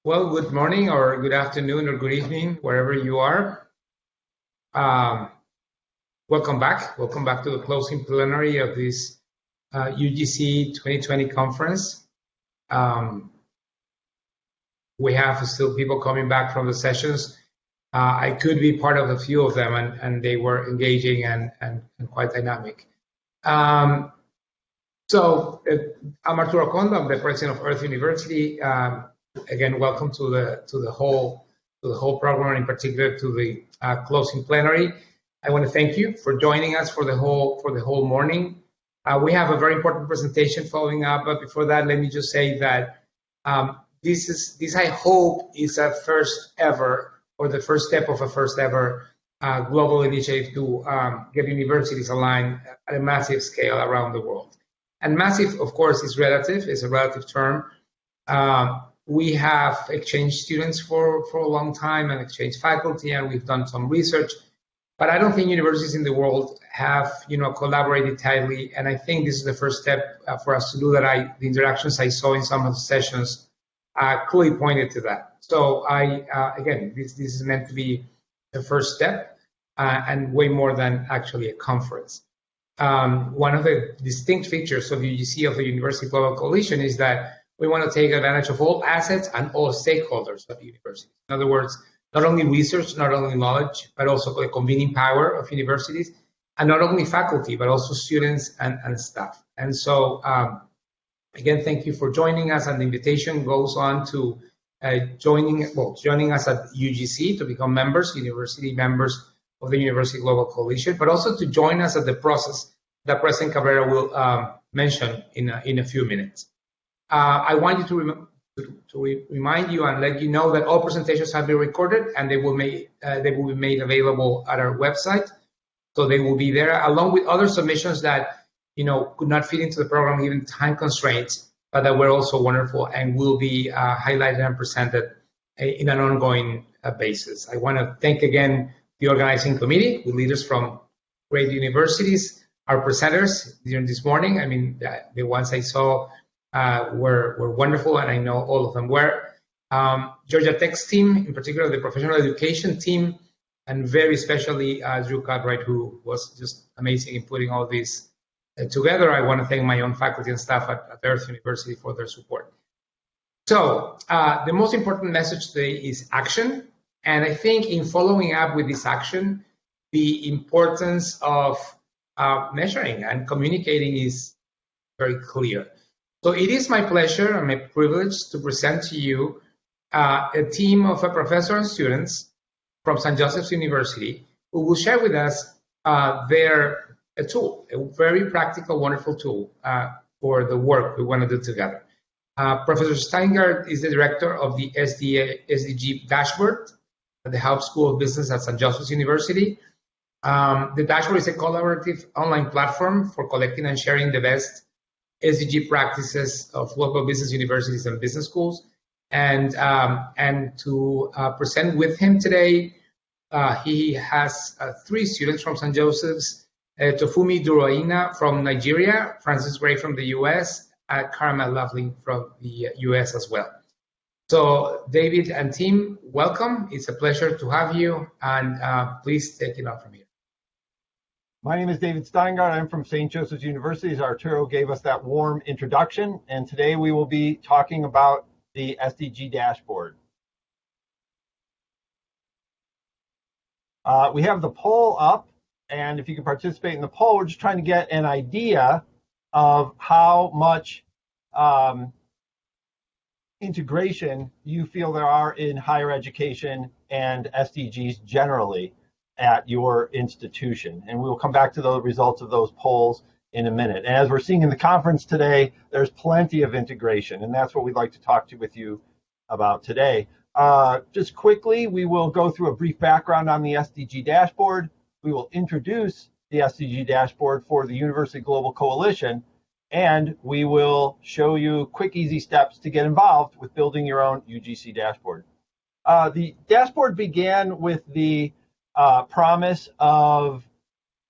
Well, good morning or good afternoon or good evening, wherever you are. Welcome back. Welcome back to the closing plenary of this UGC 2020 conference. We have still people coming back from the sessions. I could be part of a few of them, and they were engaging and quite dynamic. I'm Arturo Condo. I'm the president of Earth University. Again, welcome to the whole program, in particular to the closing plenary. I want to thank you for joining us for the whole morning. We have a very important presentation following up, but before that, let me just say that this I hope is a first ever, or the first step of a first ever global initiative to get universities aligned at a massive scale around the world. And massive, of course, is relative. It's a relative term. We have exchanged students for a long time and exchanged faculty, and we've done some research. But I don't think universities in the world have, collaborated tightly. And I think this is the first step for us to do that. The interactions I saw in some of the sessions clearly pointed to that. So again, this is meant to be the first step and way more than actually a conference. One of the distinct features of UGC, of the University Global Coalition, is that we want to take advantage of all assets and all stakeholders of the university. In other words, not only research, not only knowledge, but also the convening power of universities, and not only faculty, but also students and staff. And so, again, thank you for joining us, and the invitation goes on to joining us at UGC to become members, university members of the University Global Coalition, but also to join us at the process that President Cabrera will mention in a few minutes. I want you to remind you and let you know that all presentations have been recorded, and they will be made available at our website. So they will be there along with other submissions that could not fit into the program given time constraints, but that were also wonderful and will be highlighted and presented in an ongoing basis. I want to thank again the organizing committee with leaders from great universities, our presenters during this morning. I mean, the ones I saw were wonderful, and I know all of them were. Georgia Tech's team, in particular the professional education team, and very especially Drew Cartwright, who was just amazing in putting all this together. I want to thank my own faculty and staff at Earth University for their support. So the most important message today is action. And I think in following up with this action, the importance of measuring and communicating is very clear. So it is my pleasure and my privilege to present to you a team of professors and students from St. Joseph's University who will share with us a tool, a very practical, wonderful tool for the work we want to do together. Professor Steingard is the director of the Sdg Dashboard at the Haupt School of Business at St. Joseph's University. The dashboard is a collaborative online platform for collecting and sharing the best SDG practices of local business universities and business schools. And to present with him today, he has 3 students from St. Joseph's, Tofunmi Duro-Aina from Nigeria, Francis Gray from the US, and McLaughlin from the US as well. So David and team, welcome. It's a pleasure to have you, and please take it on from here. My name is David Steingard. I'm from St. Joseph's University, as Arturo gave us that warm introduction. And today we will be talking about the Sdg Dashboard. We have the poll up, and if you can participate in the poll, we're just trying to get an idea of how much integration you feel there are in higher education and SDGs generally at your institution. And we will come back to the results of those polls in a minute. And as we're seeing in the conference today, there's plenty of integration, and that's what we'd like to talk with you about today. Just quickly, we will go through a brief background on the Sdg Dashboard. We will introduce the Sdg Dashboard for the University Global Coalition, and we will show you quick, easy steps to get involved with building your own UGC dashboard. The dashboard began with the promise of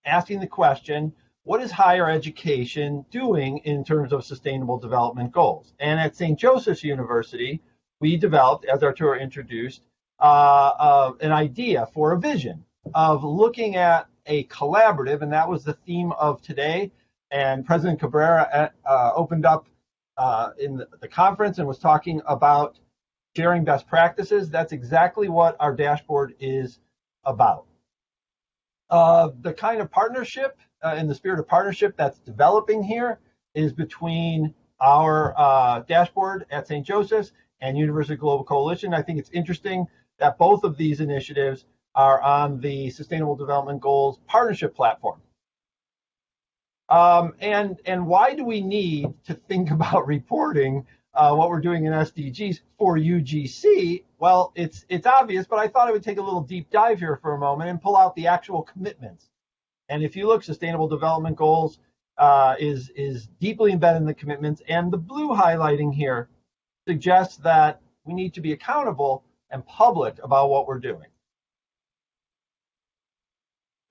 asking the question, what is higher education doing in terms of sustainable development goals? And at St. Joseph's University, we developed, as Arturo introduced, an idea for a vision of looking at a collaborative, and that was the theme of today. And President Cabrera opened up in the conference and was talking about sharing best practices. That's exactly what our dashboard is about. The kind of partnership, in the spirit of partnership that's developing here, is between our dashboard at St. Joseph's and University Global Coalition. I think it's interesting that both of these initiatives are on the Sustainable Development Goals partnership platform. And why do we need to think about reporting what we're doing in SDGs for UGC? Well, it's obvious, but I thought I would take a little deep dive here for a moment and pull out the actual commitments. And if you look, Sustainable Development Goals is deeply embedded in the commitments, and the blue highlighting here suggests that we need to be accountable and public about what we're doing.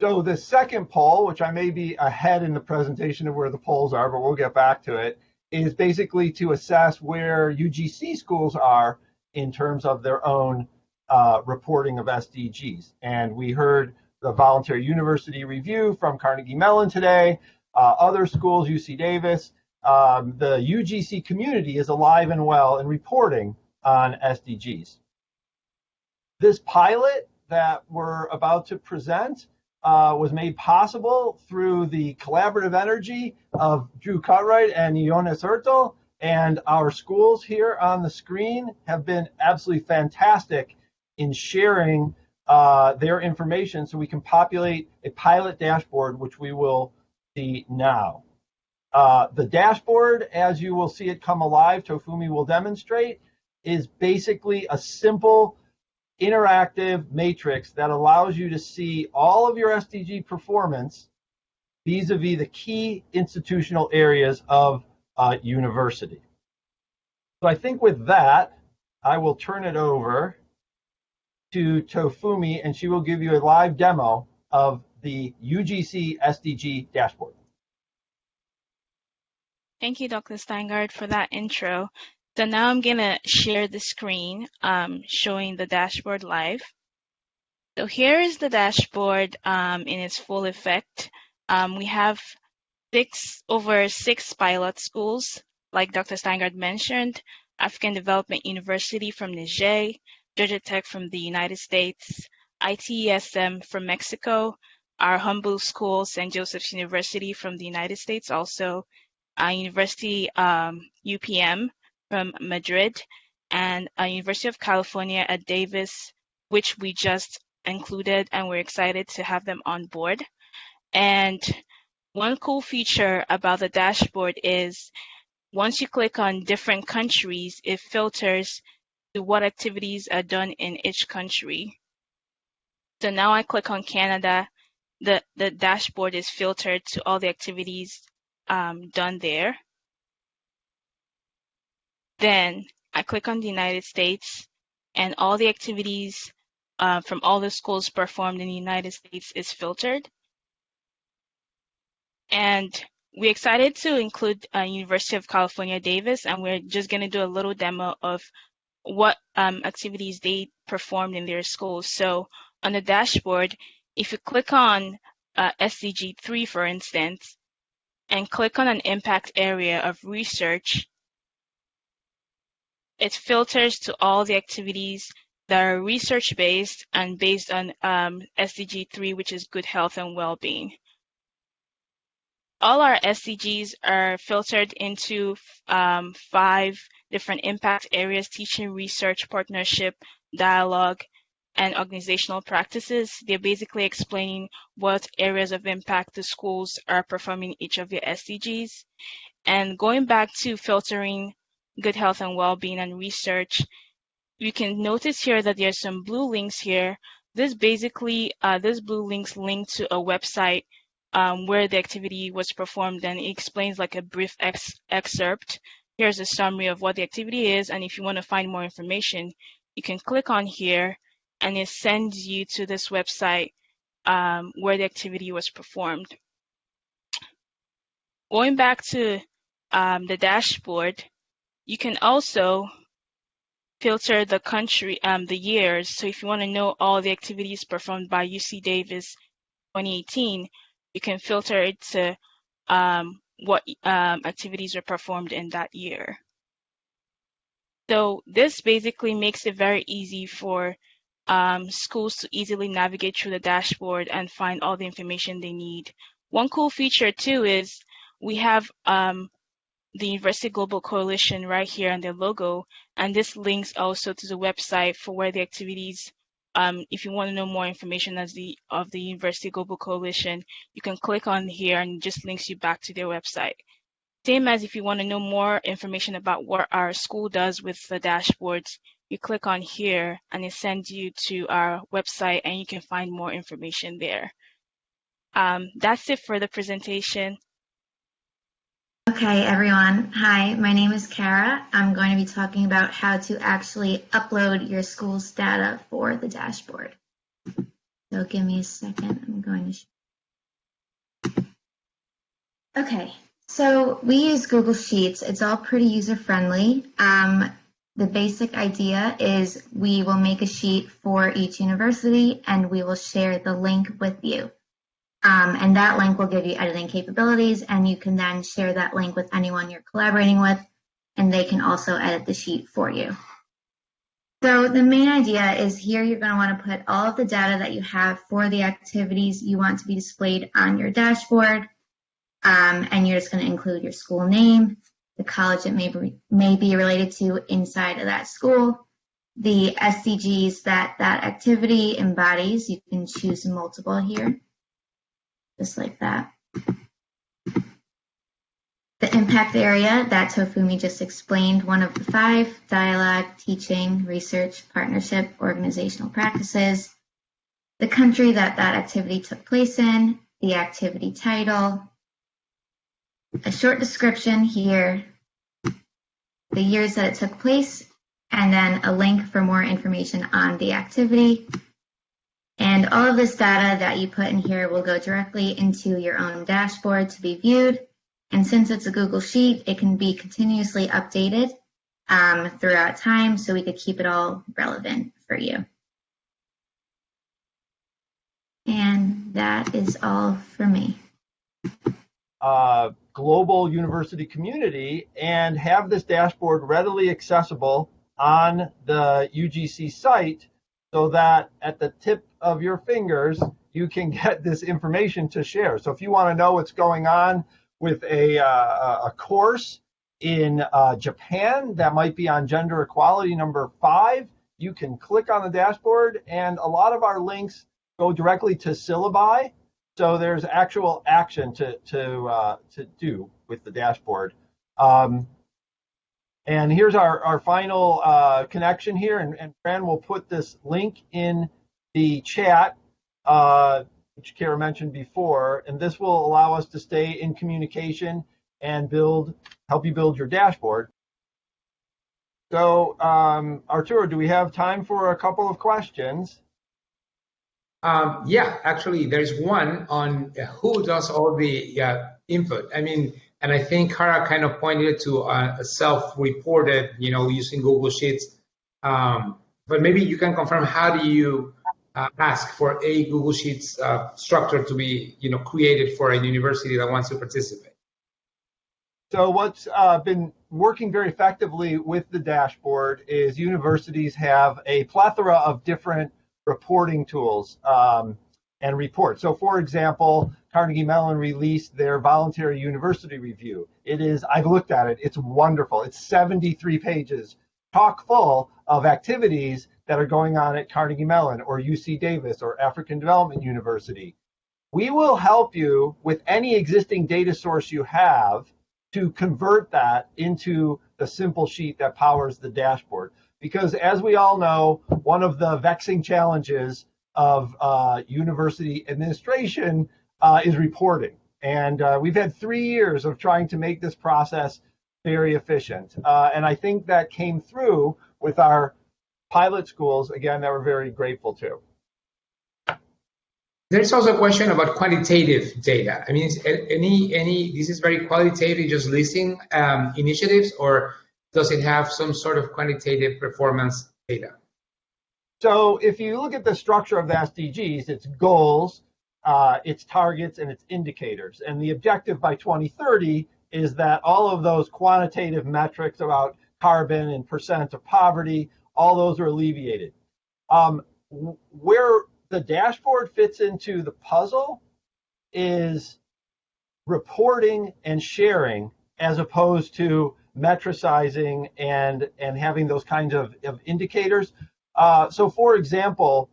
So the second poll, which I may be ahead in the presentation of where the polls are, but we'll get back to it, is basically to assess where UGC schools are in terms of their own reporting of SDGs. And we heard the voluntary university review from Carnegie Mellon today, other schools, UC Davis. The UGC community is alive and well in reporting on SDGs. This pilot that we're about to present was made possible through the collaborative energy of Drew Cutright and Jonas Hurtel, and our schools here on the screen have been absolutely fantastic in sharing their information so we can populate a pilot dashboard, which we will see now. The dashboard, as you will see it come alive, Tofunmi will demonstrate, is basically a simple interactive matrix that allows you to see all of your SDG performance vis-a-vis the key institutional areas of a university. So I think with that, I will turn it over to Tofunmi, and she will give you a live demo of the UGC SDG dashboard. Thank you, Dr. Steingard, for that intro. So now I'm going to share the screen showing the dashboard live. So here is the dashboard in its full effect. We have over six pilot schools, like Dr. Steingard mentioned, African Development University from Niger, Georgia Tech from the United States, ITESM from Mexico, our humble school, St. Joseph's University from the United States also, University UPM from Madrid, and University of California at Davis, which we just included, and we're excited to have them on board. And one cool feature about the dashboard is once you click on different countries, it filters to what activities are done in each country. So now I click on Canada, the dashboard is filtered to all the activities done there. Then I click on the United States, and all the activities from all the schools performed in the United States is filtered. And we're excited to include University of California, Davis, and we're just going to do a little demo of what activities they performed in their schools. So on the dashboard, if you click on SDG 3, for instance, and click on an impact area of research, it filters to all the activities that are research-based and based on SDG 3, which is good health and well-being. All our SDGs are filtered into 5 different impact areas: teaching, research, partnership, dialogue, and organizational practices. They're basically explaining what areas of impact the schools are performing each of your SDGs. And going back to filtering good health and well-being and research, you can notice here that there's some blue links here. This basically, this blue links link to a website where the activity was performed, and it explains like a brief excerpt. Here's a summary of what the activity is, and if you want to find more information, you can click on here, and it sends you to this website where the activity was performed. Going back to the dashboard, you can also filter the country, the years. So if you want to know all the activities performed by UC Davis 2018, you can filter it to what activities were performed in that year. So this basically makes it very easy for schools to easily navigate through the dashboard and find all the information they need. One cool feature too is we have the University Global Coalition right here on their logo, and this links also to the website for where the activities, if you want to know more information of the University Global Coalition, you can click on here and it just links you back to their website. Same as if you want to know more information about what our school does with the dashboards, you click on here and it sends you to our website and you can find more information there. That's it for the presentation. Okay, everyone. Hi, my name is Kara. I'm going to be talking about how to actually upload your school's data for the dashboard. So give me a second. I'm going to. Okay, so we use Google Sheets. It's all pretty user-friendly. The basic idea is we will make a sheet for each university and we will share the link with you. And that link will give you editing capabilities, and you can then share that link with anyone you're collaborating with, and they can also edit the sheet for you. So the main idea is here you're going to want to put all of the data that you have for the activities you want to be displayed on your dashboard, and you're just going to include your school name, the college it may be related to inside of that school, the SDGs that activity embodies. You can choose multiple here. Just like that. The impact area that Tofunmi just explained, one of the 5, dialogue, teaching, research, partnership, organizational practices, the country that activity took place in, the activity title, a short description here, the years that it took place, and then a link for more information on the activity. And all of this data that you put in here will go directly into your own dashboard to be viewed. And since it's a Google Sheet, it can be continuously updated throughout time, so we could keep it all relevant for you. And that is all for me. Global university community and have this dashboard readily accessible on the UGC site, so that at the tip of your fingers, you can get this information to share. So if you want to know what's going on with a course in Japan that might be on gender equality number 5, you can click on the dashboard, and a lot of our links go directly to syllabi. So there's actual action to do with the dashboard. And here's our final connection here, and Fran will put this link in the chat, which Kara mentioned before, and this will allow us to stay in communication and help you build your dashboard. So Arturo, do we have time for a couple of questions? Yeah, actually, there's one on who does all the input. I mean, and I think Kara kind of pointed to a self-reported, using Google Sheets. But maybe you can confirm, how do you ask for a Google Sheets structure to be, created for a university that wants to participate? So what's been working very effectively with the dashboard is universities have a plethora of different reporting tools and reports. So for example, Carnegie Mellon released their voluntary university review. I've looked at it, it's wonderful. It's 73 pages, chock full of activities that are going on at Carnegie Mellon or UC Davis or African Development University. We will help you with any existing data source you have to convert that into the simple sheet that powers the dashboard. Because as we all know, one of the vexing challenges of university administration is reporting. And we've had 3 years of trying to make this process very efficient. And I think that came through with our pilot schools, again, that we're very grateful to. There's also a question about quantitative data. I mean, this is very qualitative, just listing initiatives, or does it have some sort of quantitative performance data? So if you look at the structure of the SDGs, it's goals, its targets, and its indicators. And the objective by 2030 is that all of those quantitative metrics about carbon and percent of poverty, all those are alleviated. Where the dashboard fits into the puzzle is reporting and sharing, as opposed to metricizing and having those kinds of indicators. So for example,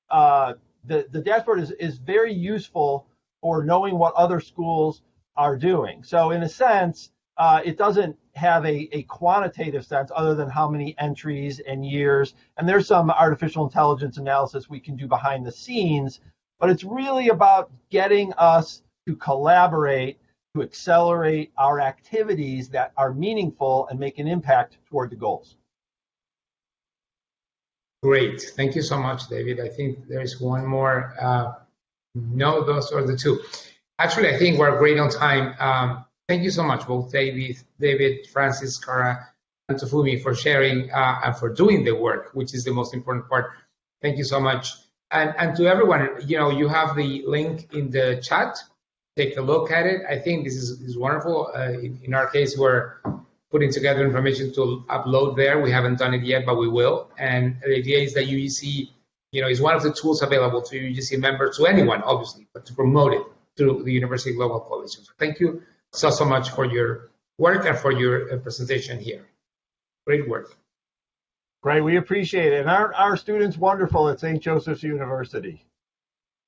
the dashboard is very useful for knowing what other schools are doing. So in a sense, it doesn't have a quantitative sense other than how many entries and years. And there's some artificial intelligence analysis we can do behind the scenes, but it's really about getting us to collaborate, to accelerate our activities that are meaningful and make an impact toward the goals. Great. Thank you so much, David. I think there's one more. No, those are the two. Actually, I think we're great on time. Thank you so much, both David, Francis, Cara, and Tofunmi, for sharing and for doing the work, which is the most important part. Thank you so much. And to everyone, you have the link in the chat. Take a look at it. I think this is wonderful. In our case, we're putting together information to upload there. We haven't done it yet, but we will. And the idea is that UGC, is one of the tools available to UGC members, to anyone, obviously, but to promote it through the University Global Coalition. So thank you so much for your work and for your presentation here. Great work. Great, we appreciate it. And our students wonderful at St. Joseph's University.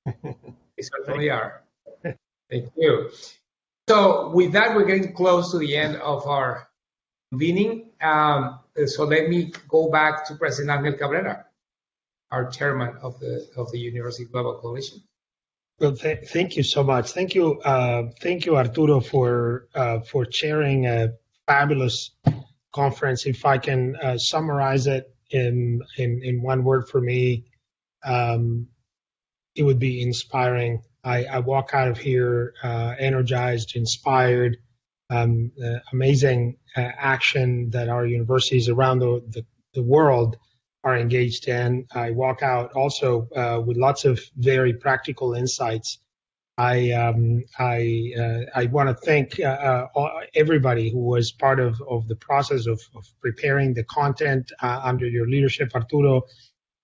They certainly are. Thank you. So with that, we're getting close to the end of our convening. So let me go back to President Angel Cabrera, our chairman of the University Global Coalition. Well, thank you so much. Thank you, Arturo, for chairing a fabulous conference. If I can summarize it in one word for me, it would be inspiring. I walk out of here energized, inspired, amazing action that our universities around the world are engaged in. I walk out also with lots of very practical insights. I want to thank everybody who was part of the process of preparing the content under your leadership, Arturo,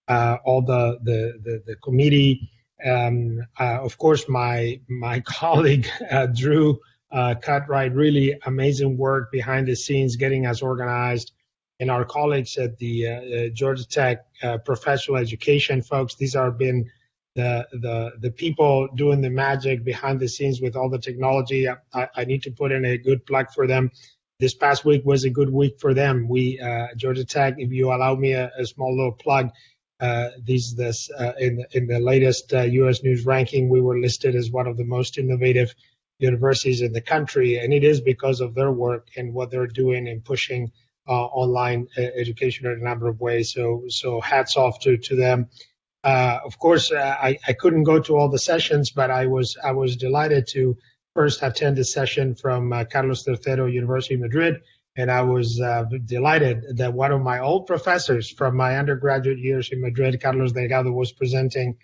all the committee. Of course, my colleague Drew Cutright, really amazing work behind the scenes, getting us organized, and our colleagues at the Georgia Tech professional education folks. These are been the people doing the magic behind the scenes with all the technology. I need to put in a good plug for them. This past week was a good week for them. We Georgia Tech, if you allow me a small little plug. In the latest U.S. News ranking, we were listed as one of the most innovative universities in the country, and it is because of their work and what they're doing and pushing online education in a number of ways. So hats off to them. Of course, I couldn't go to all the sessions, but I was delighted to first attend a session from Carlos III University of Madrid. And I was delighted that one of my old professors from my undergraduate years in Madrid, Carlos Delgado, was presenting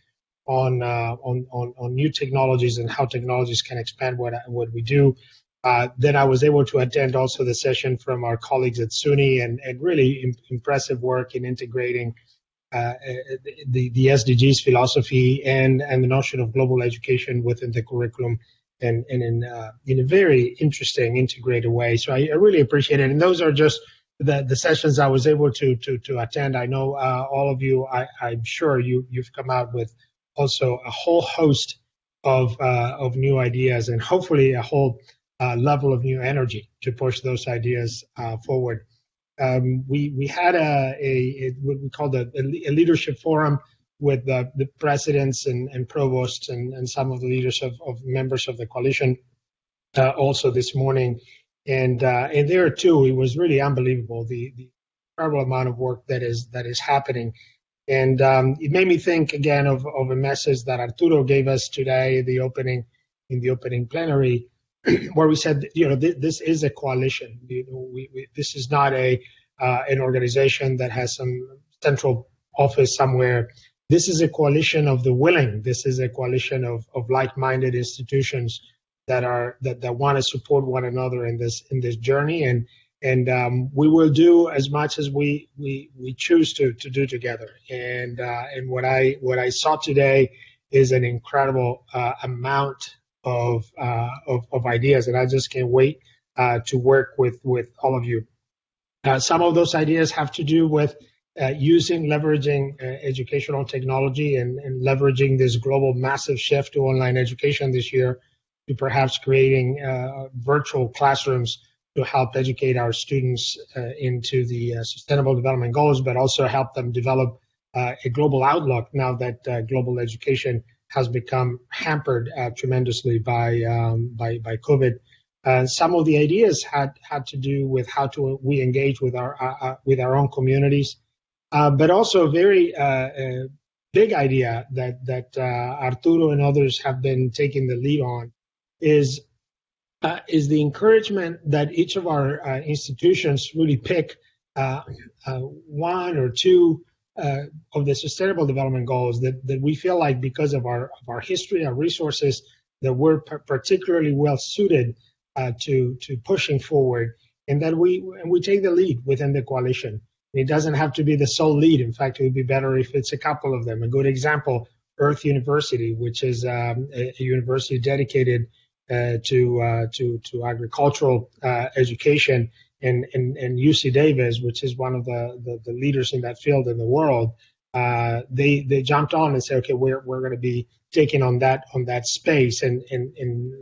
on new technologies and how technologies can expand what we do. Then I was able to attend also the session from our colleagues at SUNY, and really impressive work in integrating the SDGs philosophy and the notion of global education within the curriculum. And in a very interesting, integrated way. So I really appreciate it. And those are just the sessions I was able to attend. I know all of you, I'm sure you've come out with also a whole host of new ideas, and hopefully a whole level of new energy to push those ideas forward. We had what we called a leadership forum with the presidents and provosts and some of the leaders of members of the coalition also this morning. And there too, it was really unbelievable, the incredible amount of work that is happening. And it made me think again of a message that Arturo gave us today in the opening plenary, where we said, this is a coalition. This is not an organization that has some central office somewhere. This is a coalition of the willing. This is a coalition of like-minded institutions that want to support one another in this journey, and we will do as much as we choose to do together. And what I saw today is an incredible amount of ideas, and I just can't wait to work with all of you. Some of those ideas have to do with leveraging educational technology and leveraging this global massive shift to online education this year, to perhaps creating virtual classrooms to help educate our students into the Sustainable Development Goals, but also help them develop a global outlook now that global education has become hampered tremendously by COVID. Some of the ideas had to do with how we engage with our own communities, but also a very big idea that Arturo and others have been taking the lead on is the encouragement that each of our institutions really pick one or two of the Sustainable Development Goals that we feel like, because of our history, our resources, that we're particularly well suited to pushing forward, and that we take the lead within the coalition. It doesn't have to be the sole lead. In fact, it would be better if it's a couple of them. A good example, Earth University, which is a university dedicated to agricultural education, and UC Davis, which is one of the leaders in that field in the world. They jumped on and said, okay, we're going to be taking on that space and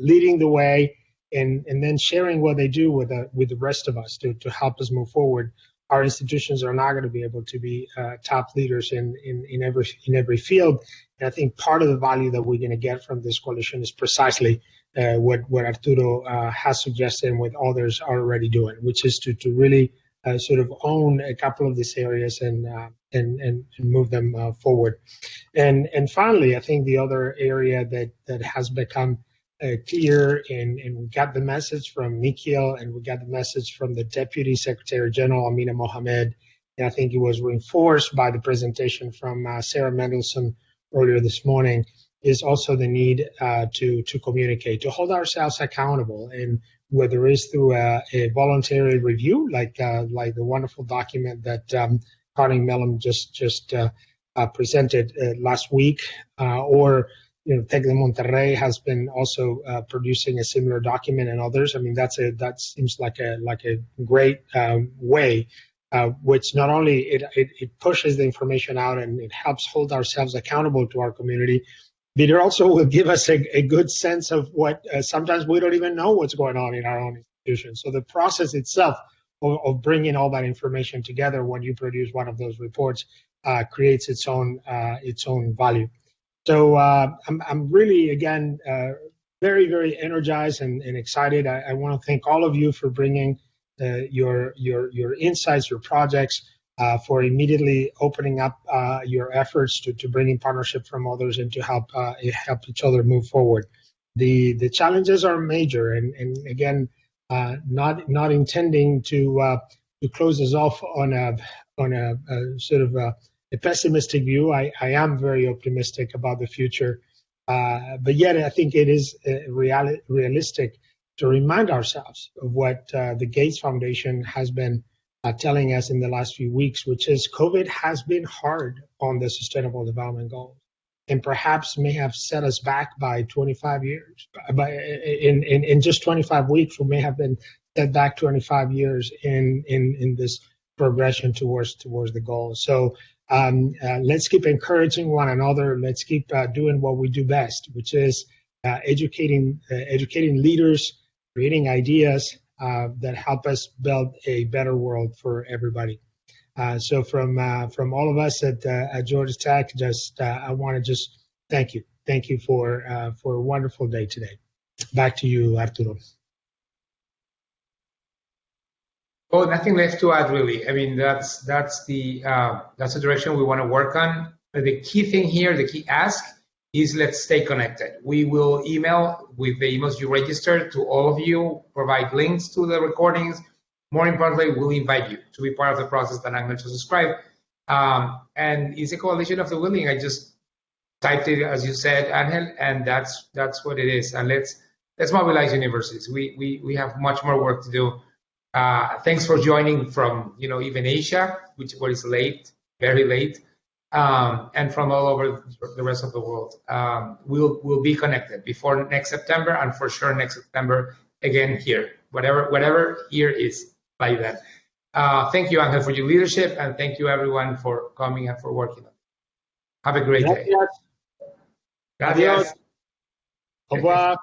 leading the way, and then sharing what they do with the rest of us to help us move forward. Our institutions are not going to be able to be top leaders in every field. And I think part of the value that we're going to get from this coalition is precisely what Arturo has suggested and what others are already doing, which is to really sort of own a couple of these areas and move them forward. And finally, I think the other area that has become clear, and we got the message from Nikhil, and we got the message from the Deputy Secretary General, Amina Mohamed, and I think it was reinforced by the presentation from Sarah Mendelsohn earlier this morning, is also the need to communicate, to hold ourselves accountable, and whether it's through a voluntary review, like the wonderful document that Carney Mellon just presented last week, or Tec de Monterrey has been also producing a similar document, and others. I mean, that seems like a great way, which not only it pushes the information out and it helps hold ourselves accountable to our community, but it also will give us a good sense of what sometimes we don't even know what's going on in our own institutions. So the process itself of bringing all that information together when you produce one of those reports creates its own value. So I'm really, again, very, very energized and excited. I want to thank all of you for bringing your insights, your projects, for immediately opening up your efforts to bring in partnership from others and to help each other move forward. The challenges are major, and again, not intending to close us off on a sort of a pessimistic view. I am very optimistic about the future, but yet I think it is realistic to remind ourselves of what the Gates Foundation has been telling us in the last few weeks, which is COVID has been hard on the Sustainable Development Goals, and perhaps may have set us back by 25 years. In just 25 weeks, we may have been set back 25 years in this progression towards the goal. So let's keep encouraging one another. Let's keep doing what we do best, which is educating leaders, creating ideas that help us build a better world for everybody. So from all of us at Georgia Tech, I want to just thank you for a wonderful day today. Back to you, Arturo. Oh, nothing left to add, really. I mean, that's the direction we want to work on. The key thing here, the key ask, is let's stay connected. We will email with the emails you registered to all of you, provide links to the recordings. More importantly, we'll invite you to be part of the process that I'm going to describe. And it's a coalition of the willing. I just typed it, as you said, Angel, and that's what it is. And let's mobilize universities. We have much more work to do. Thanks for joining from even Asia, where is late, very late, and from all over the rest of the world. We'll be connected before next September, and for sure next September again here, whatever here is by then. Thank you, Angel, for your leadership, and thank you everyone for coming and for working on it. Have a great day. Gracias. Gracias. Au revoir.